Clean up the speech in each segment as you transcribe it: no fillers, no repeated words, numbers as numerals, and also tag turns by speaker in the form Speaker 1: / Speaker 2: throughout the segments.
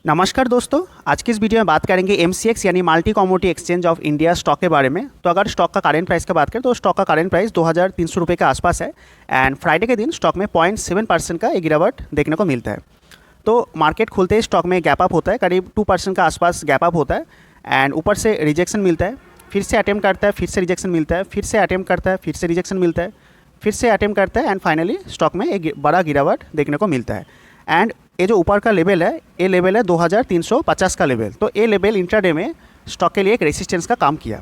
Speaker 1: नमस्कार दोस्तों, आज की इस वीडियो में बात करेंगे MCX यानी multi commodity exchange of India stock के बारे में। तो अगर स्टॉक का करेंट प्राइस की बात करें तो स्टॉक का करेंट प्राइस 2300 रुपये के आसपास है एंड फ्राइडे के दिन स्टॉक में 0.7% का एक गिरावट देखने को मिलता है। तो मार्केट खुलते ही स्टॉक में गैप अप होता है, करीब 2% का आसपास गैप अप होता है एंड ऊपर से रिजेक्शन मिलता है, फिर से अटेम्प्ट करता है, फिर से रिजेक्शन मिलता है, फिर से अटेम्प्ट करता है, फिर से रिजेक्शन मिलता है, फिर से अटेम्प्ट करता है एंड फाइनली स्टॉक में एक बड़ा गिरावट देखने को मिलता है। एंड ये जो ऊपर का लेवल है, ये लेवल है 2350 का लेवल। तो ये लेवल इंट्राडे में स्टॉक के लिए एक रेसिस्टेंस का काम किया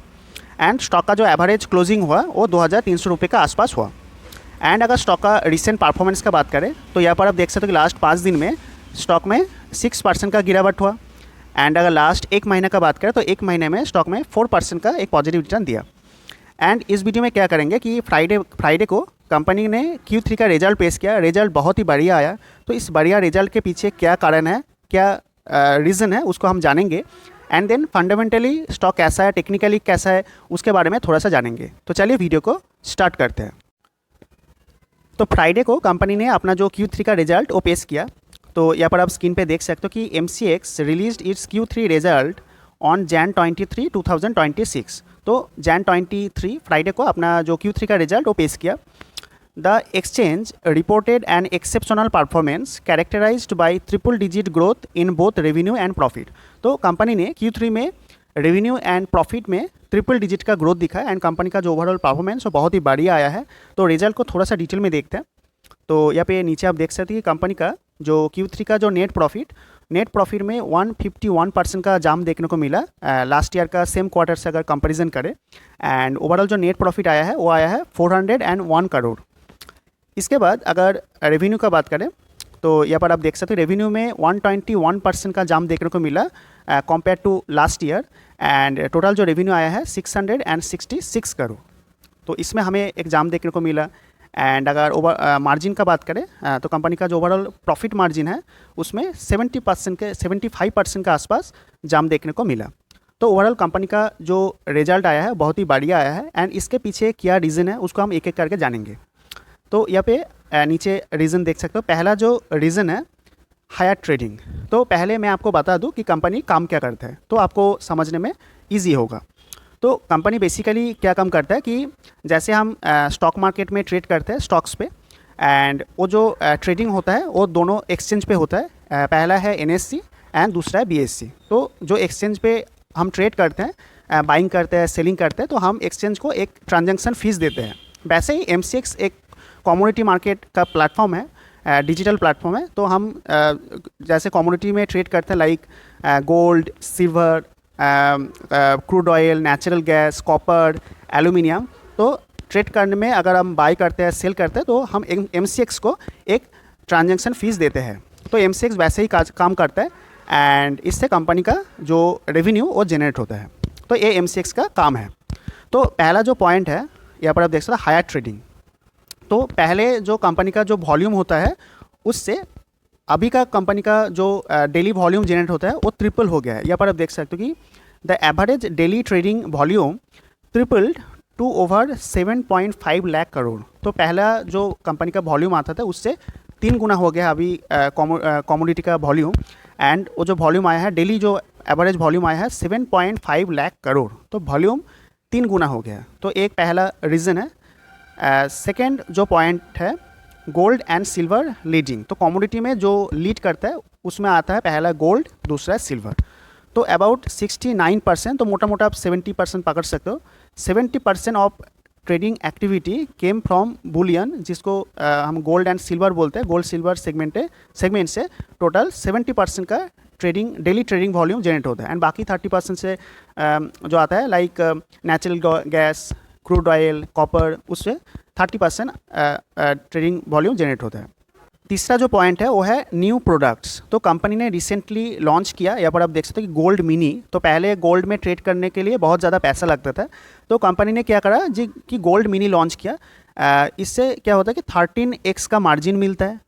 Speaker 1: एंड स्टॉक का जो एवरेज क्लोजिंग हुआ वो 2300 रुपये का आसपास हुआ। एंड अगर स्टॉक का रिसेंट परफॉर्मेंस का बात करें तो यहाँ पर आप देख सकते हो कि लास्ट 5 दिन में स्टॉक में 6% का गिरावट हुआ एंड अगर लास्ट एक महीने का बात करें तो एक महीने में स्टॉक में 4% का एक पॉजिटिव रिटर्न दिया। एंड इस वीडियो में क्या करेंगे कि फ्राइडे को कंपनी ने Q3 का रिजल्ट पेश किया। रिजल्ट बहुत ही बढ़िया आया। तो इस बढ़िया रिजल्ट के पीछे क्या कारण है, क्या रीज़न है, उसको हम जानेंगे एंड देन फंडामेंटली स्टॉक कैसा है, टेक्निकली कैसा है, उसके बारे में थोड़ा सा जानेंगे। तो चलिए वीडियो को स्टार्ट करते हैं। तो फ्राइडे को कंपनी ने अपना जो Q3 का रिजल्ट वो पेश किया। तो यहाँ पर आप स्क्रीन पे देख सकते हो कि MCX released it's Q3 result on Jan 23, 2026। तो Jan 23 फ्राइडे को अपना जो Q3 का रिजल्ट वो पेश किया। The exchange reported an exceptional performance characterized by triple digit growth in both revenue and profit। तो कंपनी ने Q3 में रेवेन्यू एंड प्रॉफिट में ट्रिपल डिजिट का ग्रोथ दिखा है एंड कंपनी का जो ओवरऑल परफॉर्मेंस वो बहुत ही बढ़िया आया है। तो रिजल्ट को थोड़ा सा डिटेल में देखते हैं। तो यहाँ पे नीचे आप देख सकते हैं कि कंपनी का जो Q3 का जो नेट प्रॉफिट में 151% का जाम देखने को मिला लास्ट ईयर का सेम क्वार्टर से अगर कंपैरिजन करें। एंड ओवरऑल जो नेट प्रॉफिट आया है वो आया है 401 करोड़। इसके बाद अगर रेवेन्यू का बात करें तो यहाँ पर आप देख सकते हैं रेवेन्यू में 121% का जाम देखने को मिला compare to last year and total जो रेवेन्यू आया है 666 करोड़। तो इसमें हमें एक जाम देखने को मिला। एंड अगर ओवर मार्जिन का बात करें तो कंपनी का जो ओवरऑल प्रॉफिट मार्जिन है उसमें 75% के आसपास जाम देखने को मिला। तो ओवरऑल कंपनी का जो रिजल्ट आया है बहुत ही बढ़िया आया है एंड इसके पीछे क्या रीज़न है उसको हम एक एक करके जानेंगे। तो यहाँ पे नीचे रीज़न देख सकते हो। पहला जो रीज़न है हायर ट्रेडिंग। तो पहले मैं आपको बता दूं कि कंपनी काम क्या करता है तो आपको समझने में इजी होगा। तो कंपनी बेसिकली क्या काम करता है कि जैसे हम स्टॉक मार्केट में ट्रेड करते हैं स्टॉक्स पे एंड वो जो ट्रेडिंग होता है वो दोनों एक्सचेंज पे होता है। पहला है NSE एंड दूसरा है BSE। तो जो एक्सचेंज पे हम ट्रेड करते हैं, बाइंग करते हैं, सेलिंग करते हैं, तो हम एक्सचेंज को एक ट्रांजैक्शन फीस देते हैं। वैसे ही MCX एक कमोडिटी मार्केट का प्लेटफॉर्म है, डिजिटल प्लेटफॉर्म है। तो हम जैसे कमोडिटी में ट्रेड करते हैं like gold, silver, crude oil, natural gas, copper, aluminium. तो ट्रेड करने में अगर हम बाई करते हैं, सेल करते हैं तो हम MCX को एक ट्रांजैक्शन फीस देते हैं। तो MCX वैसे ही काम करता है एंड इससे कंपनी का जो रेवेन्यू वो जनरेट होता है। तो ये MCX का काम है। तो पहला जो पॉइंट है यहाँ पर आप देख सकते हैं हायर ट्रेडिंग। तो पहले जो कंपनी का जो वॉल्यूम होता है उससे अभी का कंपनी का जो डेली वॉल्यूम जनरेट होता है वो ट्रिपल हो गया है। यहाँ पर आप देख सकते हो कि the average daily trading volume tripled to over 7.5 lakh crore. तो पहला जो कंपनी का वॉल्यूम आता था उससे 3 गुना हो गया अभी कमोडिटी का वॉल्यूम एंड वो जो वॉल्यूम आया है डेली जो एवरेज वॉल्यूम आया है 7.5 लाख करोड़। तो वॉल्यूम 3 गुना हो गया। तो एक पहला रीज़न है। सेकेंड जो पॉइंट है गोल्ड एंड सिल्वर लीडिंग। तो कमोडिटी में जो लीड करता है उसमें आता है पहला गोल्ड, दूसरा सिल्वर। तो अबाउट 69%, तो मोटा मोटा आप 70% पकड़ सकते हो। 70% of trading activity came from Boolean, जिसको हम गोल्ड एंड सिल्वर बोलते हैं। गोल्ड सिल्वर सेगमेंट से टोटल 70% का डेली ट्रेडिंग वॉल्यूम जनरेट होता है एंड बाकी 30% से जो आता है like natural gas, crude oil, copper, उससे 30% ट्रेडिंग वॉल्यूम जनरेट होता है। तीसरा जो पॉइंट है वो है न्यू प्रोडक्ट्स। तो कंपनी ने रिसेंटली लॉन्च किया, यहाँ पर आप देख सकते हो कि गोल्ड मिनी। तो पहले गोल्ड में ट्रेड करने के लिए बहुत ज़्यादा पैसा लगता था। तो कंपनी ने क्या करा जी कि गोल्ड मिनी लॉन्च किया। इससे क्या होता है कि 13x का मार्जिन मिलता है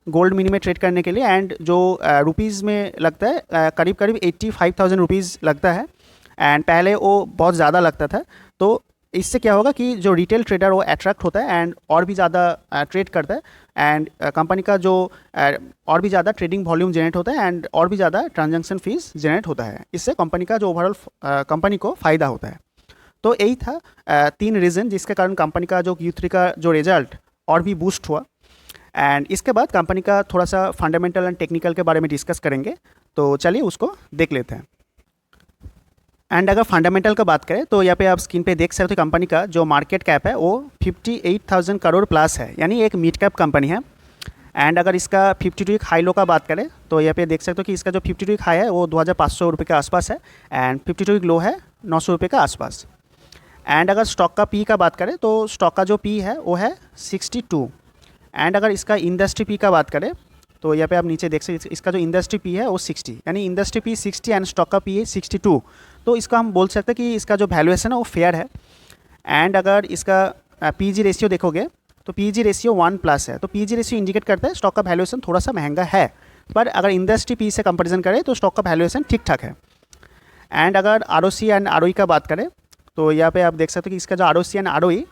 Speaker 1: गोल्ड मिनी में ट्रेड करने के लिए एंड जो रुपीज़ में लगता है करीब 85,000 रुपीज़ लगता है एंड पहले वो बहुत ज़्यादा लगता था। तो इससे क्या होगा कि जो रिटेल ट्रेडर वो अट्रैक्ट होता है एंड और भी ज़्यादा ट्रेड करता है एंड कंपनी का जो और भी ज़्यादा ट्रेडिंग वॉल्यूम जनरेट होता है एंड और भी ज़्यादा ट्रांजैक्शन फीस जनरेट होता है। इससे कंपनी का जो ओवरऑल कंपनी को फ़ायदा होता है। तो यही था 3 रीज़न जिसके कारण कंपनी का जो Q3 का जो रिजल्ट और भी बूस्ट हुआ। एंड इसके बाद कंपनी का थोड़ा सा फंडामेंटल एंड टेक्निकल के बारे में डिस्कस करेंगे, तो चलिए उसको देख लेते हैं। एंड अगर फंडामेंटल का बात करें तो यहाँ पे आप स्क्रीन पे देख सकते हो कंपनी का जो मार्केट कैप है वो 58,000 करोड़ प्लस है, यानी एक मिड कैप कंपनी है। एंड अगर इसका 52 वीक हाई लो का बात करें तो यहाँ पे देख सकते हो कि इसका जो 52 वीक हाई है वो 2,500 रुपये के आसपास है एंड 52 वीक लो है 900 रुपये के आसपास। एंड अगर स्टॉक का पी का बात करें तो स्टॉक का जो पी है वो है 62। एंड अगर इसका इंडस्ट्री पी का बात करें तो यहाँ पे आप नीचे देख सकते इसका जो इंडस्ट्री पी है वो 60, यानी इंडस्ट्री पी 60 एंड स्टॉक का पी है 62। तो इसका हम बोल सकते हैं कि इसका जो वैल्यूएशन है वो फेयर है। एंड अगर इसका पीजी रेशियो देखोगे तो पीजी रेशियो 1+ है, तो पीजी रेशियो इंडिकेट करता है स्टॉक का वैल्यूएशन थोड़ा सा महंगा है, पर अगर इंडस्ट्री पी से कंपेरिजन करें तो स्टॉक का वैल्यूएशन ठीक ठाक है। एंड अगर ROC एंड ROE का बात करें तो यहाँ पे आप देख सकते हो कि इसका जो ROC एंड ROE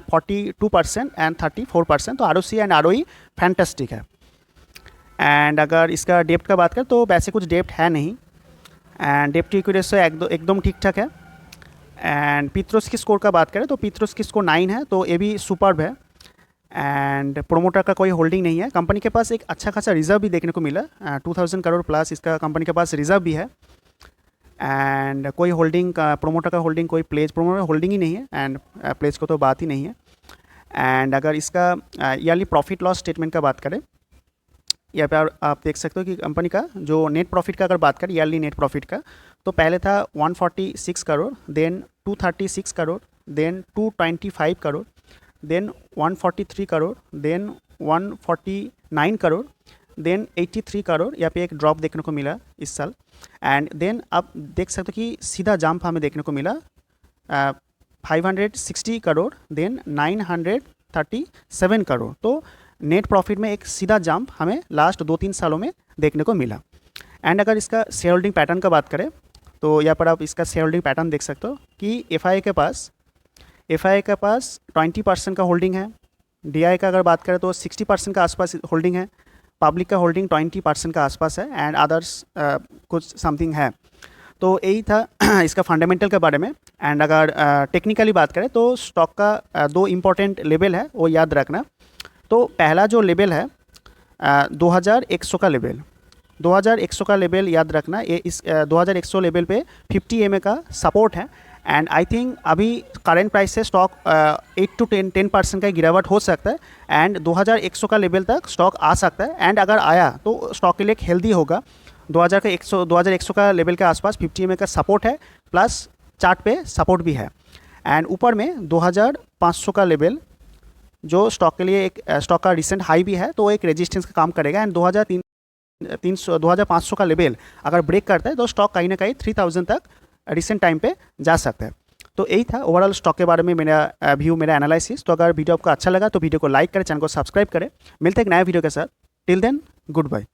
Speaker 1: 42% एंड 34%, तो ROC एंड ROE फैंटास्टिक है। एंड अगर इसका डेप्ट का बात करें तो वैसे कुछ डेप्ट है नहीं एंड डेप्ट टू इक्विटी रेशियो एकदम ठीक ठाक है। एंड पित्रोस की स्कोर का बात करें तो पित्रोस की स्कोर 9 है, तो ये भी सुपर्ब है। एंड प्रोमोटर का कोई होल्डिंग नहीं है। कंपनी के पास एक अच्छा खासा रिजर्व भी देखने को मिला, 2000 करोड़ प्लस इसका कंपनी के पास रिजर्व भी है। एंड कोई होल्डिंग का प्रोमोटर का होल्डिंग कोई प्लेज प्रोमोटर होल्डिंग ही नहीं है एंड प्लेज को तो बात ही नहीं है। एंड अगर इसका ईयरली प्रॉफिट लॉस स्टेटमेंट का बात करें, यहाँ पे आप देख सकते हो कि कंपनी का जो नेट प्रॉफिट का अगर बात करें ईयरली नेट प्रॉफिट का, तो पहले था 146 crore, then 236 crore, then 225 crore, then 143 crore, then 149 crore, then 83 crore. यहाँ पे एक ड्रॉप देखने को मिला इस साल। एंड देन आप देख सकते हो कि सीधा जंप हमें देखने को मिला 560 करोड़, देन 937 करोड़। तो नेट प्रॉफिट में एक सीधा जंप हमें लास्ट 2-3 सालों में देखने को मिला। एंड अगर इसका शेयर होल्डिंग पैटर्न का बात करें तो यहाँ पर आप इसका शेयर होल्डिंग पैटर्न देख सकते हो कि FII के पास 20% का होल्डिंग है। DI का अगर बात करें तो 60% का आसपास होल्डिंग है। पब्लिक का होल्डिंग 20% का आसपास है एंड अदर्स कुछ समथिंग है। तो यही था इसका फंडामेंटल के बारे में। एंड अगर टेक्निकली बात करें तो स्टॉक का 2 इम्पॉर्टेंट लेवल है, वो याद रखना। तो पहला जो लेवल है 2100 का लेवल, 2100 का लेवल याद रखना। ये इस 2100 लेवल पे 50 MA का सपोर्ट है। एंड आई थिंक अभी करंट प्राइस से स्टॉक 8 to 10% का गिरावट हो सकता है एंड 2100 का लेवल तक स्टॉक आ सकता है। एंड अगर आया तो स्टॉक के लिए हेल्दी होगा। 2100 का लेवल के आसपास 50 MA का सपोर्ट है, प्लस चार्ट पे सपोर्ट भी है। एंड ऊपर में 2500 का लेवल जो स्टॉक के लिए एक स्टॉक का रिसेंट हाई भी है, तो वो एक रेजिस्टेंस का काम करेगा। एंड 2500 का लेवल अगर ब्रेक करता है तो स्टॉक कहीं ना कहीं 3000 तक रिसेंट टाइम पे जा सकता है। तो यही था ओवरऑल स्टॉक के बारे में मेरा व्यू, मेरा एनालिसिस। तो अगर वीडियो आपको अच्छा लगा तो वीडियो को लाइक करें, चैनल को सब्सक्राइब करें। मिलते हैं एक नया वीडियो के साथ। Till then good bye.